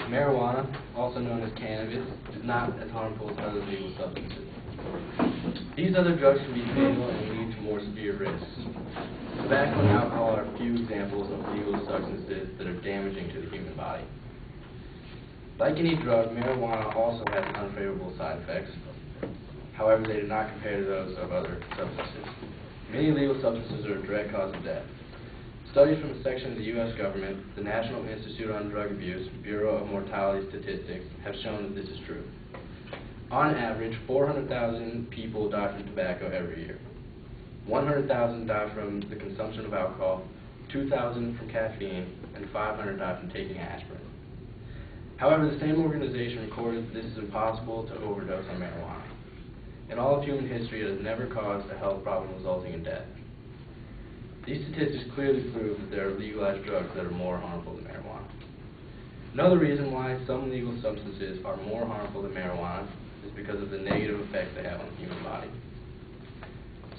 Marijuana, also known as cannabis, is not as harmful as other legal substances. These other drugs can be fatal and lead to more severe risks. Tobacco and alcohol are a few examples of legal substances that are damaging to the human body. Like any drug, marijuana also has unfavorable side effects. However, they do not compare to those of other substances. Many legal substances are a direct cause of death. Studies from a section of the U.S. government, the National Institute on Drug Abuse, Bureau of Mortality Statistics, have shown that this is true. On average, 400,000 people die from tobacco every year. 100,000 die from the consumption of alcohol, 2,000 from caffeine, and 500 die from taking aspirin. However, the same organization recorded that this is impossible to overdose on marijuana. In all of human history, it has never caused a health problem resulting in death. These statistics clearly prove that there are legalized drugs that are more harmful than marijuana. Another reason why some legal substances are more harmful than marijuana is because of the negative effects they have on the human body.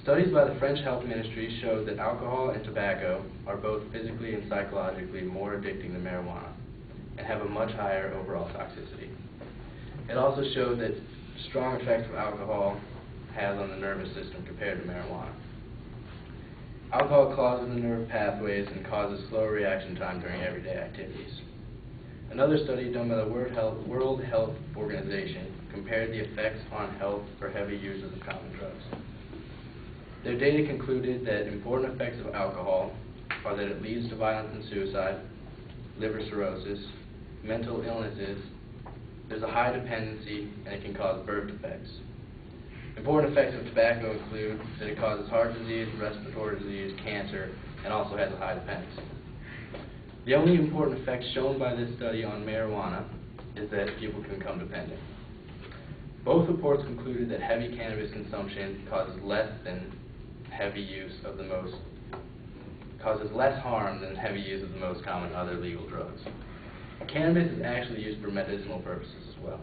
Studies by the French Health Ministry show that alcohol and tobacco are both physically and psychologically more addicting than marijuana and have a much higher overall toxicity. It also showed that strong effects of alcohol has on the nervous system compared to marijuana. Alcohol clogs the nerve pathways and causes slower reaction time during everyday activities. Another study done by the World Health Organization compared the effects on health for heavy users of common drugs. Their data concluded that important effects of alcohol are that it leads to violence and suicide, liver cirrhosis, mental illnesses, there's a high dependency, and it can cause birth defects. Important effects of tobacco include that it causes heart disease, respiratory disease, cancer, and also has a high dependency. The only important effect shown by this study on marijuana is that people can become dependent. Both reports concluded that heavy cannabis consumption causes less harm than heavy use of the most common other legal drugs. Cannabis is actually used for medicinal purposes as well.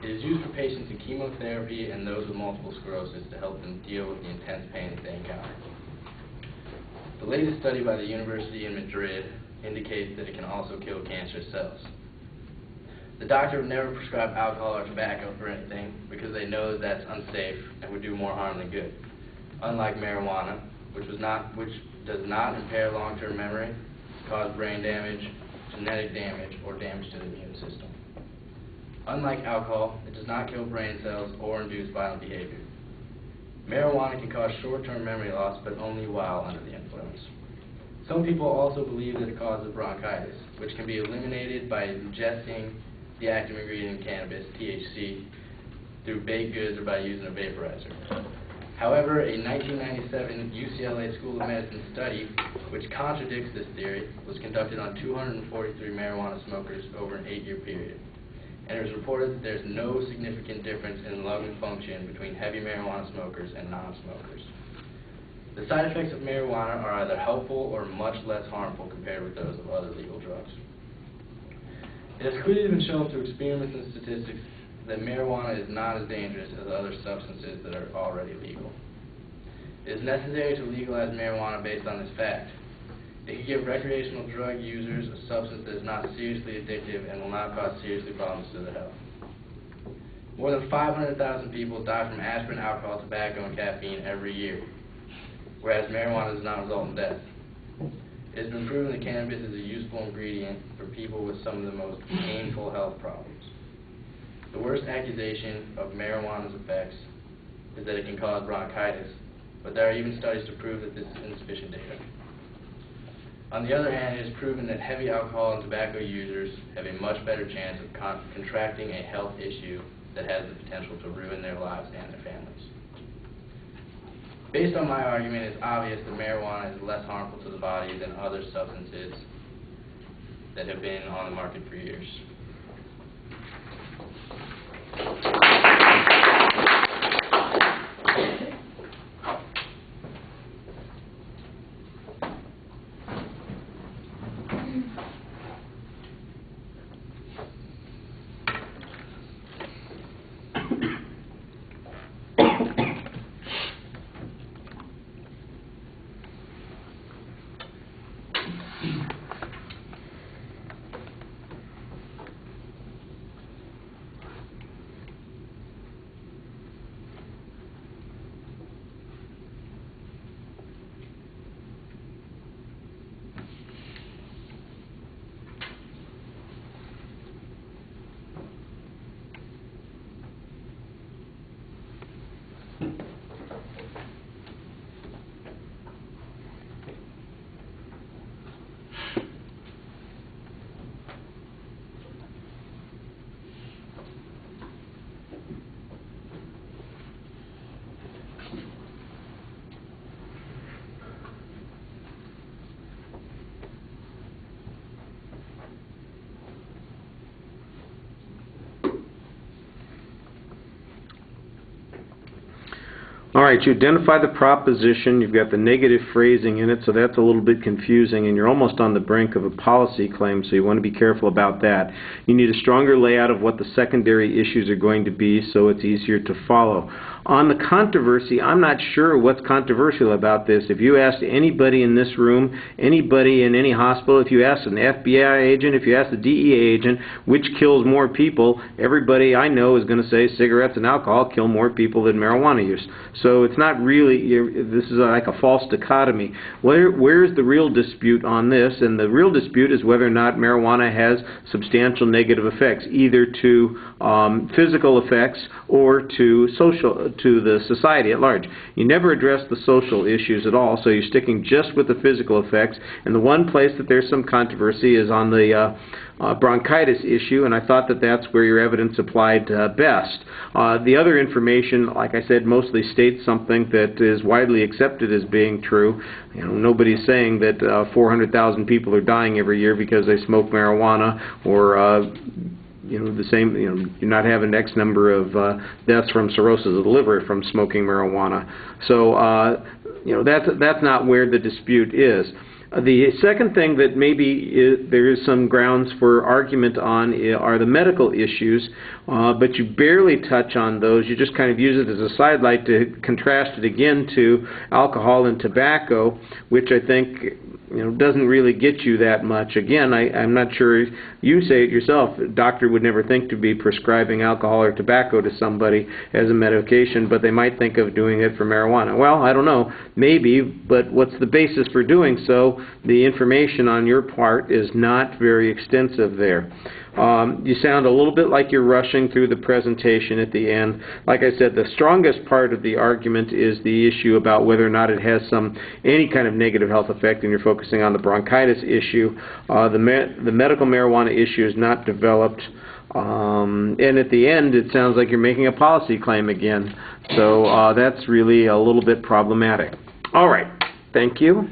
It is used for patients in chemotherapy and those with multiple sclerosis to help them deal with the intense pain that they encounter. The latest study by the University in Madrid indicates that it can also kill cancerous cells. The doctor would never prescribe alcohol or tobacco for anything because they know that that's unsafe and would do more harm than good. Unlike marijuana, which does not impair long-term memory, cause brain damage, genetic damage, or damage to the immune system. Unlike alcohol, it does not kill brain cells or induce violent behavior. Marijuana can cause short-term memory loss, but only while under the influence. Some people also believe that it causes bronchitis, which can be eliminated by ingesting the active ingredient in cannabis, THC, through baked goods or by using a vaporizer. However, a 1997 UCLA School of Medicine study, which contradicts this theory, was conducted on 243 marijuana smokers over an 8-year period. And it was reported that there's no significant difference in lung function between heavy marijuana smokers and non-smokers. The side effects of marijuana are either helpful or much less harmful compared with those of other legal drugs. It has clearly been shown through experiments and statistics that marijuana is not as dangerous as other substances that are already legal. It is necessary to legalize marijuana based on this fact. It can give recreational drug users a substance that is not seriously addictive and will not cause serious problems to their health. More than 500,000 people die from aspirin, alcohol, tobacco, and caffeine every year, whereas marijuana does not result in death. It has been proven that cannabis is a useful ingredient for people with some of the most painful health problems. The worst accusation of marijuana's effects is that it can cause bronchitis, but there are even studies to prove that this is insufficient data. On the other hand, it is proven that heavy alcohol and tobacco users have a much better chance of contracting a health issue that has the potential to ruin their lives and their families. Based on my argument, it's obvious that marijuana is less harmful to the body than other substances that have been on the market for years. All right, you identify the proposition, you've got the negative phrasing in it, so that's a little bit confusing, and you're almost on the brink of a policy claim, so you want to be careful about that. You need a stronger layout of what the secondary issues are going to be so it's easier to follow. On the controversy, I'm not sure what's controversial about this. If you asked anybody in this room, anybody in any hospital, if you asked an FBI agent, if you asked a DEA agent, which kills more people, everybody I know is going to say cigarettes and alcohol kill more people than marijuana use. So it's not really, this is like a false dichotomy. Where's the real dispute on this? And the real dispute is whether or not marijuana has substantial negative effects, either to physical effects or to the society at large. You never address the social issues at all, so you're sticking just with the physical effects. And the one place that there's some controversy is on the bronchitis issue, and I thought that that's where your evidence applied best. The other information, like I said, mostly states something that is widely accepted as being true. You know, nobody's saying that 400,000 people are dying every year because they smoke marijuana, or you know, the same, you know, you're not having X number of deaths from cirrhosis of the liver from smoking marijuana. So, you know, that's not where the dispute is. The second thing that maybe there is some grounds for argument on are the medical issues, but you barely touch on those. You just kind of use it as a sidelight to contrast it again to alcohol and tobacco, which I think, you know, doesn't really get you that much. Again, I'm not sure, you say it yourself, a doctor would never think to be prescribing alcohol or tobacco to somebody as a medication, but they might think of doing it for marijuana. Well, I don't know, maybe, but what's the basis for doing so? The information on your part is not very extensive there. You sound a little bit like you're rushing through the presentation at the end. Like I said, the strongest part of the argument is the issue about whether or not it has any kind of negative health effect, and you're focusing on the bronchitis issue. The medical marijuana issue is not developed. And at the end, it sounds like you're making a policy claim again. So that's really a little bit problematic. All right. Thank you.